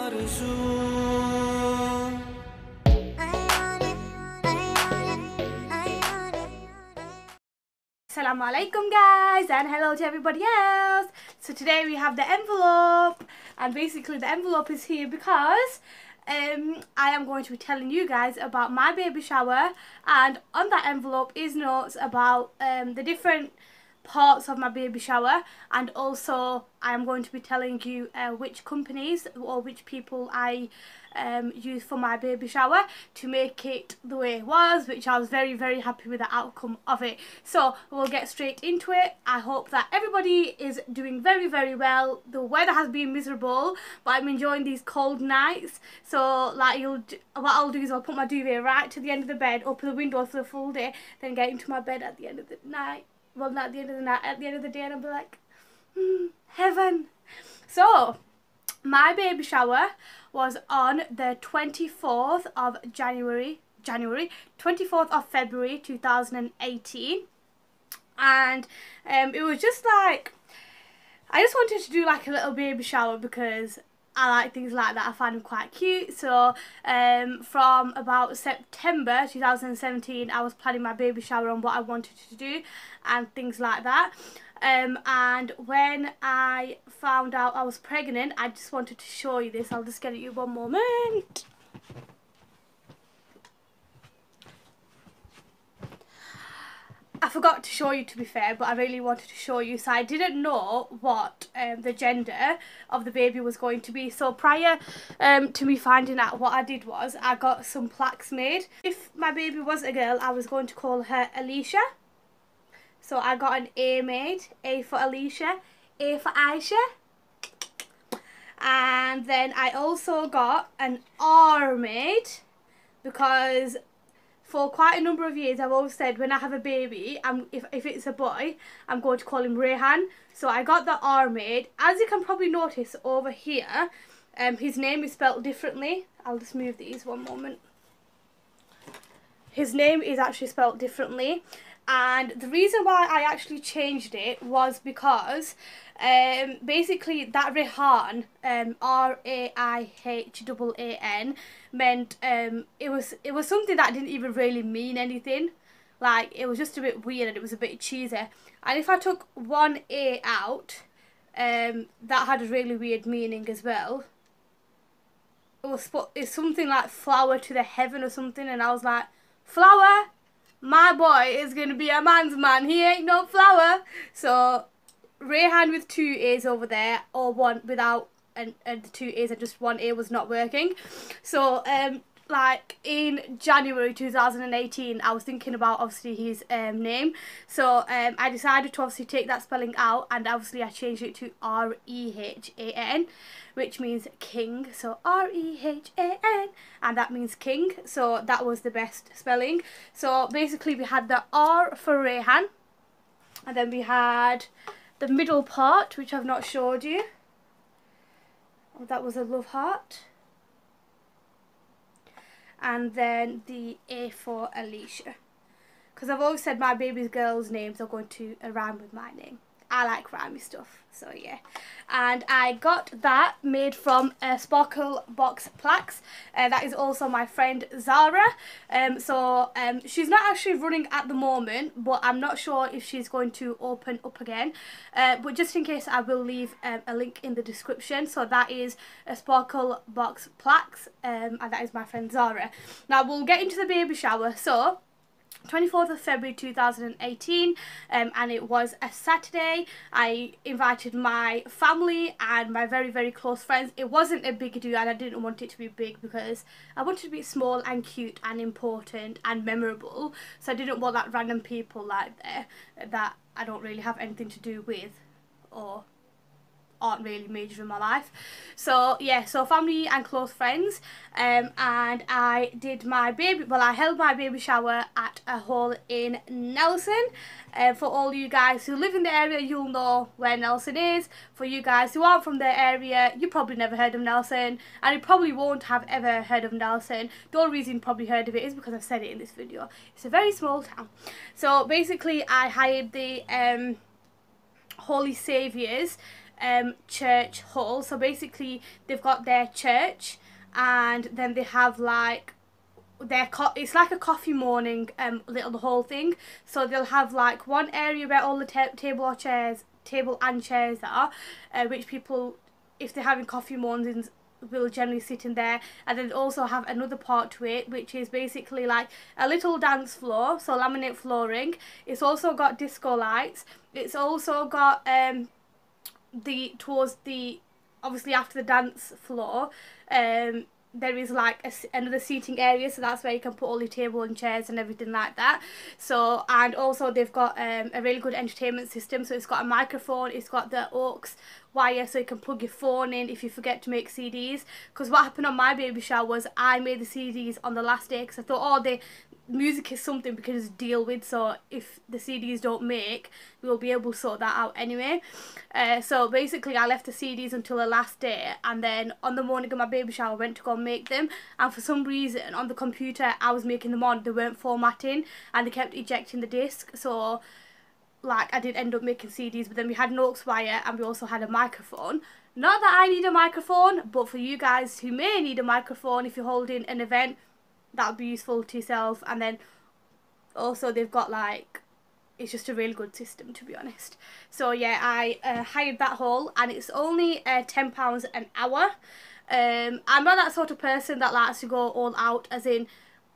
Assalamu alaikum guys, and hello to everybody else. So today we have the envelope, and basically the envelope is here because I am going to be telling you guys about my baby shower, and on that envelope is notes about the different parts of my baby shower, and also I am going to be telling you which companies or which people I used for my baby shower to make it the way it was, which I was very happy with the outcome of it. So we'll get straight into it. I hope that everybody is doing very well. The weather has been miserable, but I'm enjoying these cold nights. So like what I'll do is I'll put my duvet right to the end of the bed, open the window for the full day, then get into my bed at the end of the night. Well, not at the end of the night, at the end of the day, and I'll be like, heaven. So my baby shower was on the 24th of January, 24th of February 2018, and it was just like, I just wanted to do like a little baby shower because I like things like that. I find them quite cute. So from about September 2017 I was planning my baby shower on what I wanted to do and things like that. And when I found out I was pregnant, I just wanted to show you this. I'll just get it you one moment. I forgot to show you, to be fair, but I really wanted to show you. So I didn't know what the gender of the baby was going to be. So prior to me finding out, what I did was I got some plaques made. If my baby was a girl, I was going to call her Alicia. So I got an A made, A for Alicia, A for Aisha. And then I also got an R made because for quite a number of years I've always said when I have a baby, if it's a boy, I'm going to call him Rayhan. So I got the R made. As you can probably notice over here, his name is spelled differently. I'll just move these one moment. His name is actually spelled differently, and the reason why I actually changed it was because basically that Rayhan, R-A-I-H-A-A-N, meant it was something that didn't even really mean anything. Like, it was just a bit weird and it was a bit cheesy. And if I took one A out, that had a really weird meaning as well. It's something like flower to the heaven or something, and I was like, flower? My boy is going to be a man's man. He ain't no flower. So Rayhan with two A's over there, or one without and the two A's, and just one A was not working. So like in January 2018 I was thinking about obviously his name. So I decided to obviously take that spelling out, and obviously I changed it to R-E-H-A-N, which means king. So R-E-H-A-N, and that means king. So that was the best spelling. So basically we had the R for Rayhan, and then we had the middle part, which I've not showed you. Oh, that was a love heart. And then the A for Alicia, because I've always said my baby's girls' names are going to rhyme with my name. I like rhymey stuff, so yeah. And I got that made from Sparkle Box Plaques. That is also my friend Zara. She's not actually running at the moment, but I'm not sure if she's going to open up again. But just in case, I will leave a link in the description. So that is a Sparkle Box Plaques, and that is my friend Zara. Now we'll get into the baby shower. So 24th of February 2018, and it was a Saturday. I invited my family and my very close friends. It wasn't a big do, and I didn't want it to be big because I wanted it to be small and cute and important and memorable. So I didn't want that random people like there that I don't really have anything to do with or aren't really major in my life. So yeah, so family and close friends, and I did my baby, well, I held my baby shower at a hall in Nelson. For all you guys who live in the area, you'll know where Nelson is. For you guys who aren't from the area, you probably never heard of Nelson, and you probably won't have ever heard of Nelson. The only reason you probably heard of it is because I've said it in this video. It's a very small town. So basically I hired the Holy Saviours church hall. So basically they've got their church, and then they have like it's like a coffee morning little whole thing. So they'll have like one area where all the table and chairs are, which people, if they're having coffee mornings, will generally sit in there. And then also have another part to it, which is basically like a little dance floor, so laminate flooring. It's also got disco lights. It's also got towards the, obviously after the dance floor, there is like another seating area, so that's where you can put all your table and chairs and everything like that. So, and also they've got a really good entertainment system. So it's got a microphone, it's got the aux wire, so you can plug your phone in if you forget to make CDs. Because what happened on my baby shower was I made the CDs on the last day, because I thought, oh, the music is something we can just deal with, so if the CDs don't make, we'll be able to sort that out anyway. So basically I left the CDs until the last day, and then on the morning of my baby shower I went to go and make them, and for some reason on the computer I was making them on, they weren't formatting and they kept ejecting the disc. So like I did end up making CDs, but then we had an aux wire and we also had a microphone. Not that I need a microphone, but for you guys who may need a microphone if you're holding an event, that would be useful to yourself. And then also they've got like, it's just a really good system, to be honest. So yeah, I hired that hall, and it's only £10 an hour. I'm not that sort of person that likes to go all out, as in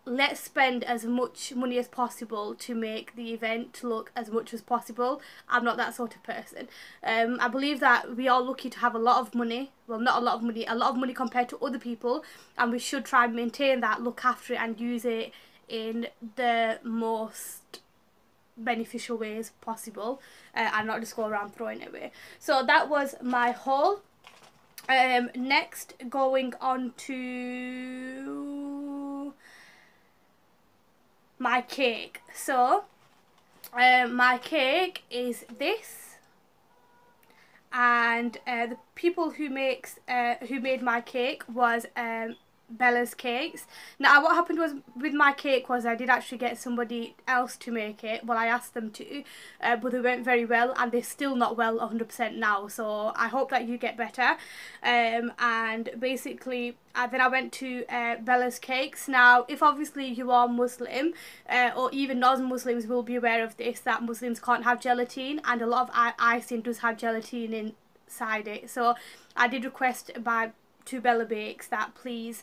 let's spend as much money as possible to make the event look as much as possible. I'm not that sort of person. I believe that we are lucky to have a lot of money. Well, not a lot of money, a lot of money compared to other people, and we should try and maintain that, look after it and use it in the most beneficial ways possible, and not just go around throwing it away. So that was my haul. Next, going on to my cake. So my cake is this, and the people who made my cake was Bella's Cakes. Now what happened was with my cake was I did actually get somebody else to make it. Well, I asked them to, but they went very well, and they're still not well 100% now, so I hope that you get better. And basically then I went to Bella's Cakes. Now if obviously you are Muslim, or even non-Muslims will be aware of this, that Muslims can't have gelatine, and a lot of icing does have gelatine inside it. So I did request to Bella Bakes that please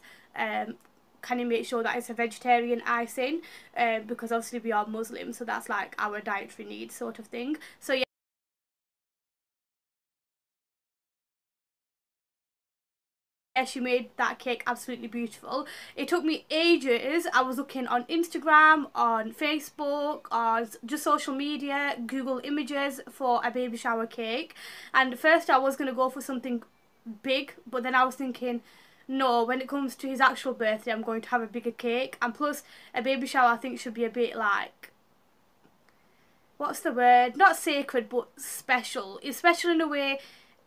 can you make sure that it's a vegetarian icing, because obviously we are Muslim, so that's like our dietary needs sort of thing. So yeah, she made that cake absolutely beautiful. It took me ages. I was looking on Instagram, on Facebook, on just social media, Google images for a baby shower cake, and first I was going to go for something big, but then I was thinking, no, when it comes to his actual birthday I'm going to have a bigger cake, and plus a baby shower I think should be a bit like, what's the word, not sacred but special. It's special in a way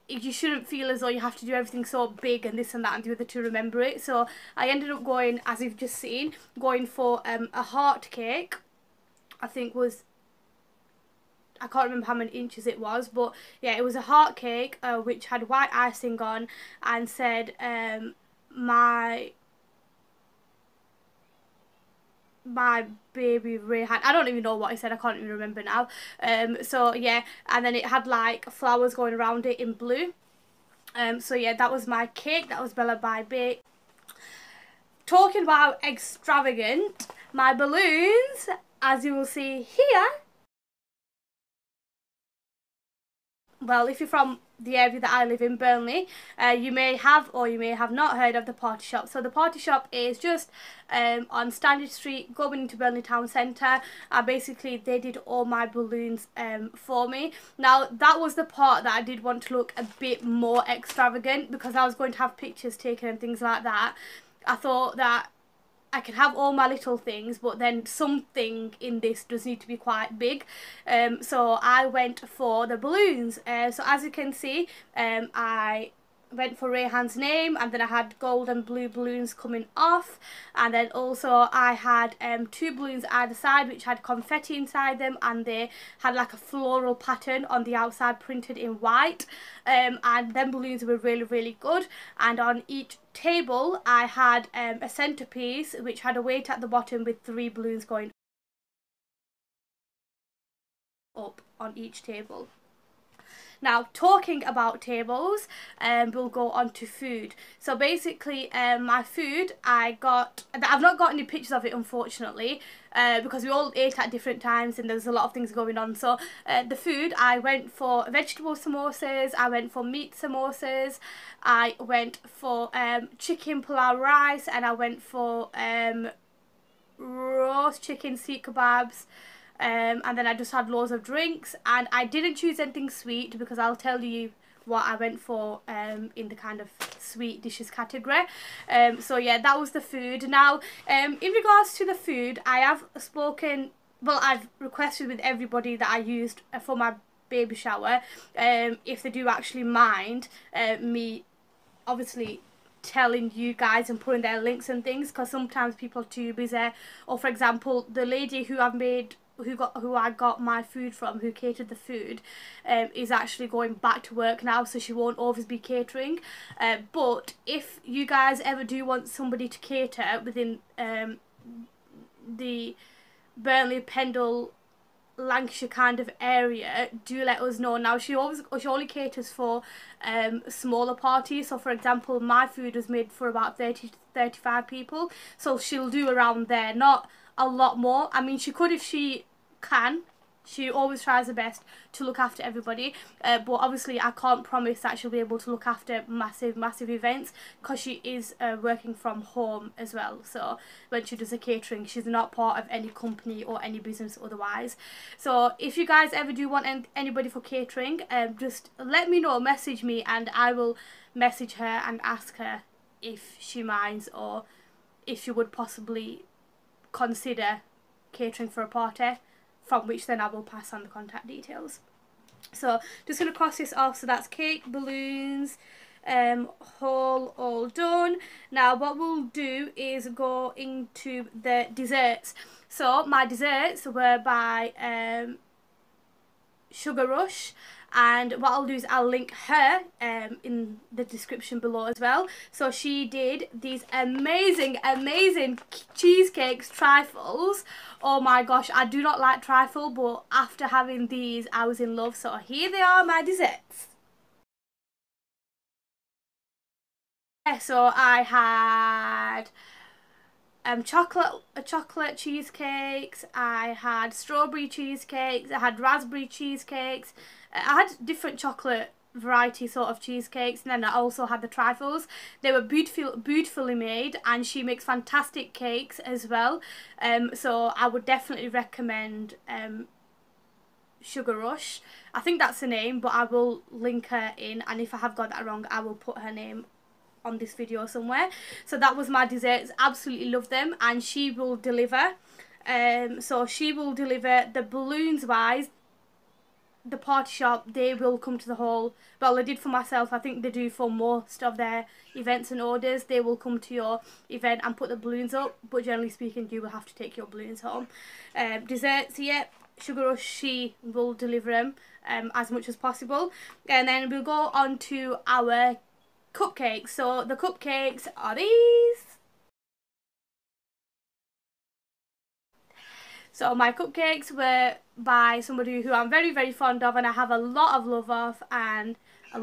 you shouldn't feel as though you have to do everything so big and this and that and the other to remember it. So I ended up going, as you've just seen, going for a heart cake. I think was, I can't remember how many inches it was, but yeah, it was a heart cake which had white icing on, and said my baby Rayhan. I don't even know what it said, I can't even remember now. So yeah, and then it had like flowers going around it in blue. So yeah, that was my cake. That was Bella by Bakes. Talking about extravagant, my balloons, as you will see here. Well, if you're from the area that I live in, Burnley, you may have or you may have not heard of the Party Shop. So the Party Shop is just on Standard Street going into Burnley Town Centre, and basically they did all my balloons for me. Now that was the part that I did want to look a bit more extravagant, because I was going to have pictures taken and things like that. I thought that I can have all my little things, but then something in this does need to be quite big. So I went for the balloons. So as you can see, I went for Rayhan's name, and then I had gold and blue balloons coming off, and then also I had 2 balloons either side which had confetti inside them, and they had like a floral pattern on the outside printed in white, and them balloons were really good. And on each table I had a centerpiece which had a weight at the bottom with 3 balloons going up on each table. Now, talking about tables, we'll go on to food. So basically, my food, I've not got any pictures of it, unfortunately, because we all ate at different times and there's a lot of things going on. So the food, I went for vegetable samosas, I went for meat samosas, I went for chicken pulao rice, and I went for roast chicken seekh kebabs. And then I just had loads of drinks, and I didn't choose anything sweet because I'll tell you what I went for in the kind of sweet dishes category. So yeah, that was the food. Now in regards to the food, I have spoken, well, I've requested with everybody that I used for my baby shower if they do actually mind me obviously telling you guys and putting their links and things, because sometimes people are too busy. Or for example, the lady who I got my food from, who catered the food, is actually going back to work now, so she won't always be catering. But if you guys ever do want somebody to cater within the Burnley, Pendle, Lancashire kind of area, do let us know. Now she only caters for smaller parties, so for example my food was made for about 30 to 35 people, so she'll do around there, not a lot more. I mean, she could if she can. She always tries her best to look after everybody, but obviously I can't promise that she'll be able to look after massive events, because she is working from home as well. So when she does the catering, she's not part of any company or any business otherwise. So if you guys ever do want anybody for catering, just let me know, message me, and I will message her and ask her if she minds, or if she would possibly consider catering for a party, from which then I will pass on the contact details. So just going to cross this off. So that's cake, balloons, all done. Now what we'll do is go into the desserts. So my desserts were by SugarRush, and what I'll do is I'll link her in the description below as well. So she did these amazing cheesecakes, trifles. Oh my gosh, I do not like trifle, but after having these I was in love. So here they are, my desserts. So I had chocolate cheesecakes, I had strawberry cheesecakes, I had raspberry cheesecakes, I had different chocolate variety sort of cheesecakes, and then I also had the trifles. They were beautifully made, and she makes fantastic cakes as well. So I would definitely recommend SugarRush. I think that's her name, but I will link her in, and if I have got that wrong I will put her name on this video somewhere. So that was my desserts. Absolutely love them, and she will deliver. So she will deliver the balloons wise. The party shop, they will come to the hall. Well, they did for myself. I think they do for most of their events and orders. They will come to your event and put the balloons up, but generally speaking you will have to take your balloons home. Desserts, yeah, SugarRush, she will deliver them as much as possible. And then we'll go on to our cupcakes. So the cupcakes are these. So my cupcakes were by somebody who I'm very fond of, and I have a lot of love of, and a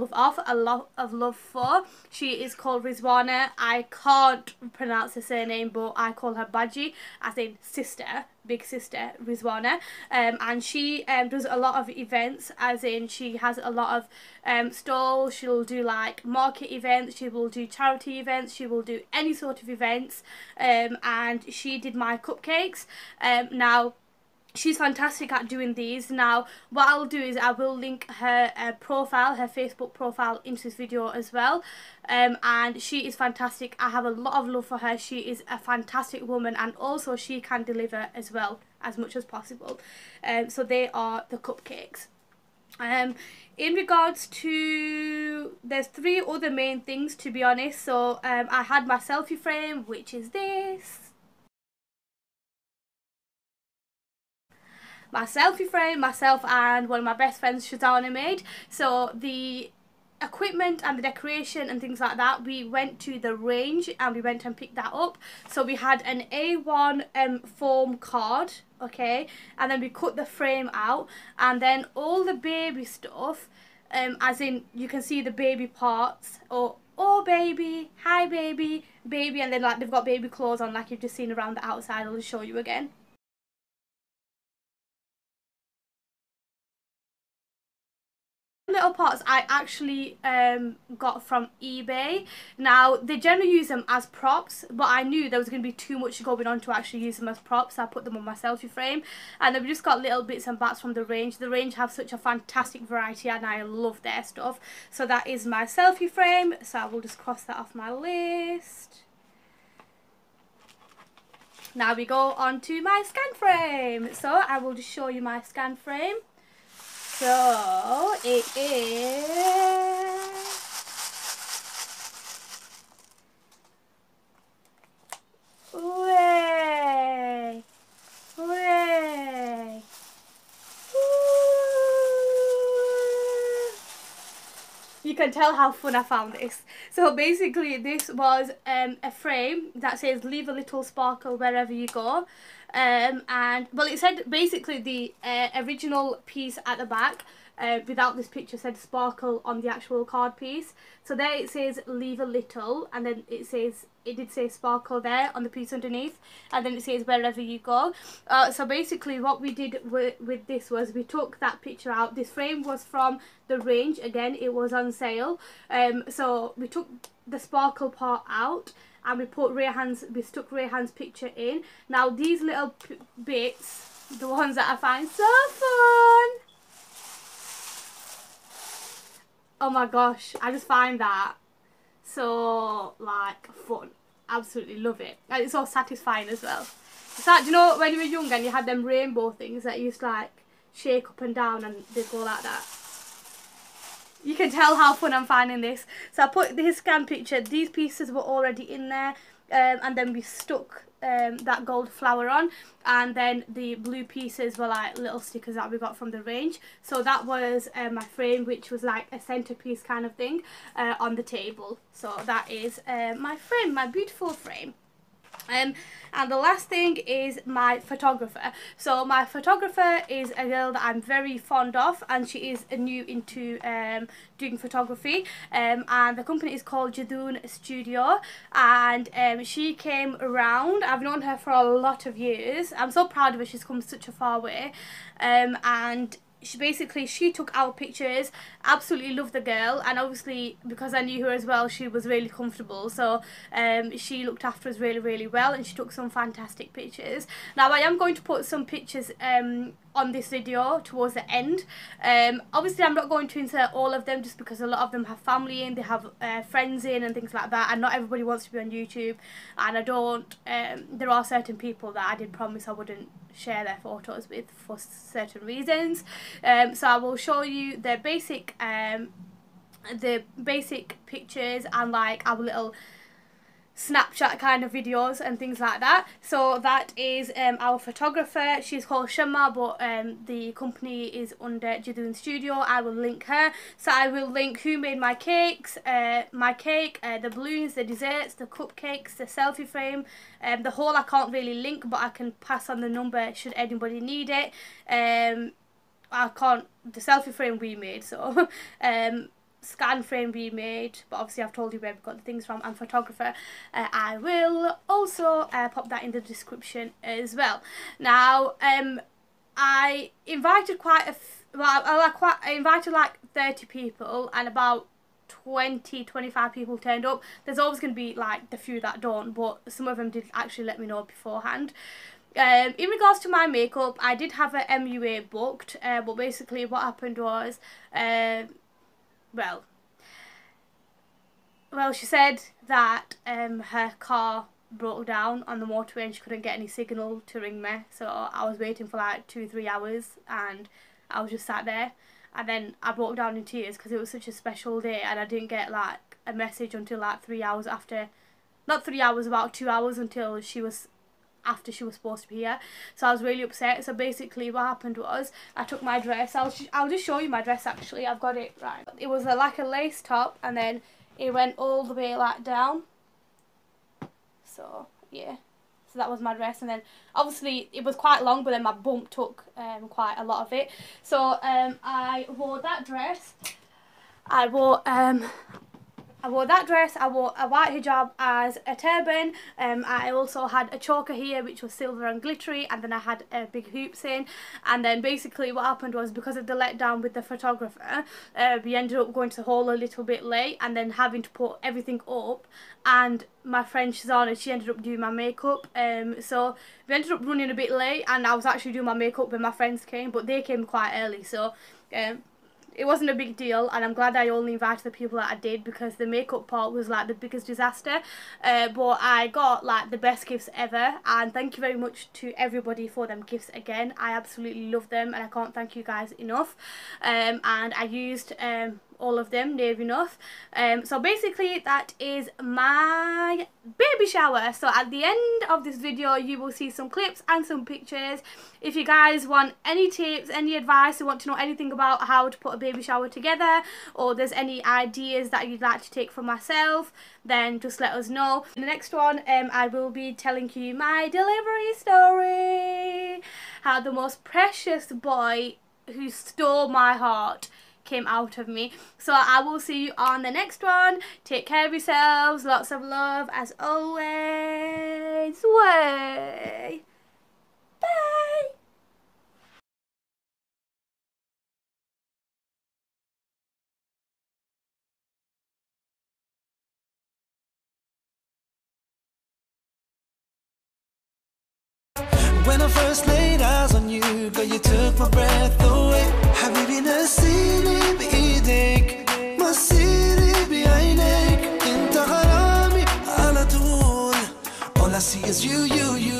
lot of love for. She is called Rizwana. I can't pronounce her surname, but I call her Baji, as in sister, big sister, Rizwana. And she does a lot of events, as in she has a lot of stalls. She'll do like market events, she will do charity events, she will do any sort of events, and she did my cupcakes. Now she's fantastic at doing these. Now what I'll do is I will link her profile, her Facebook profile, into this video as well. And she is fantastic. I have a lot of love for her. She is a fantastic woman, and also she can deliver as well as much as possible. So they are the cupcakes. In regards to, there's 3 other main things, to be honest. So I had my selfie frame, which is this. My selfie frame, myself and one of my best friends, Jadoon, made. So the equipment and the decoration and things like that, we went to the range and we went and picked that up. So we had an A1 foam card, okay, and then we cut the frame out, and then all the baby stuff, as in you can see the baby parts, or oh baby, hi baby, baby, and then like they've got baby clothes on, like you've just seen around the outside. I'll just show you again. Little pots I actually got from eBay. Now they generally use them as props, but I knew there was going to be too much going on to actually use them as props, so I put them on my selfie frame. And then we just got little bits and bats from the range. The range have such a fantastic variety and I love their stuff. So that is my selfie frame, so I will just cross that off my list. Now we go on to my scan frame. So I will just show you my scan frame. So it is way. You can tell how fun I found this. So basically this was a frame that says leave a little sparkle wherever you go. And well, it said basically the original piece at the back without this picture said sparkle on the actual card piece. So there it says leave a little, and then it did say sparkle there on the piece underneath, and then it says wherever you go. So basically what we did with this was we took that picture out. This frame was from the range, again it was on sale. So we took the sparkle part out and we stuck Rayhan's picture in. Now these little bits, the ones that I find so fun. Oh my gosh, I just find that so like fun. Absolutely love it. And it's so satisfying as well. It's like, do you know when you were young and you had them rainbow things that used to like shake up and down and they'd go like that? You can tell how fun I'm finding this. So I put this scan picture, these pieces were already in there, and then we stuck that gold flower on, and then the blue pieces were like little stickers that we got from the range. So that was my frame, which was like a centerpiece kind of thing on the table. So that is my frame, my beautiful frame. And the last thing is my photographer. So my photographer is a girl that I'm very fond of, and she is new into doing photography, and the company is called Jadoon Studio, and she came around. I've known her for a lot of years. I'm so proud of her. She's come such a far way, and she took our pictures. Absolutely loved the girl, and obviously because I knew her as well, she was really comfortable. So she looked after us really well, and she took some fantastic pictures. Now I am going to put some pictures on this video towards the end. Obviously I'm not going to insert all of them just because a lot of them have family in, they have friends in and things like that, and not everybody wants to be on YouTube, and I don't there are certain people that I did promise I wouldn't share their photos with for certain reasons. So I will show you the basic pictures and like our little Snapchat kind of videos and things like that. So that is our photographer. She's called Shama, but the company is under Jadoon Studio. I will link her. So I will link who made my cakes, the balloons, the desserts, the cupcakes, the selfie frame. The whole I can't really link, but I can pass on the number should anybody need it. The selfie frame we made, so scan frame we made, but obviously I've told you where we got the things from, and photographer. I will also pop that in the description as well. Now I invited I invited like 30 people, and about 20-25 people turned up. There's always going to be like the few that don't, but some of them did actually let me know beforehand. In regards to my makeup, I did have a MUA booked, but basically what happened was well, she said that her car broke down on the motorway and she couldn't get any signal to ring me. So I was waiting for like 2-3 hours, and I was just sat there. and then I broke down in tears because it was such a special day, and I didn't get like a message until like 3 hours after, not 3 hours, about 2 hours until she was supposed to be here. So I was really upset. So basically what happened was I took my dress, I'll just show you my dress actually, I've got it right. It was like a lace top, and then it went all the way like down. So yeah, so that was my dress, and then obviously it was quite long, but then my bump took quite a lot of it. So I wore that dress, I wore that dress, I wore a white hijab as a turban. I also had a choker here which was silver and glittery, and then I had big hoops in. And then basically what happened was, because of the letdown with the photographer, we ended up going to the hall a little bit late, and then having to put everything up. And my friend Rizwana, she ended up doing my makeup, so we ended up running a bit late, and I was actually doing my makeup when my friends came, but they came quite early, so it wasn't a big deal, and I'm glad I only invited the people that I did, because the makeup part was like the biggest disaster. But I got like the best gifts ever, and thank you very much to everybody for them gifts again. I absolutely love them, and I can't thank you guys enough. And I used all of them near enough. So basically that is my baby shower. So at the end of this video you will see some clips and some pictures. If you guys want any tips, any advice, you want to know anything about how to put a baby shower together, or there's any ideas that you'd like to take from myself, then just let us know. In the next one I will be telling you my delivery story, how the most precious boy who stole my heart came out of me. So I will see you on the next one. Take care of yourselves, lots of love as always. Way. Bye. When I first laid eyes on you, girl, you took my breath away. حبيبي نسيني بإيدك، مسيري بعينيك، انت غرامي على طول. All I see is you, you, you.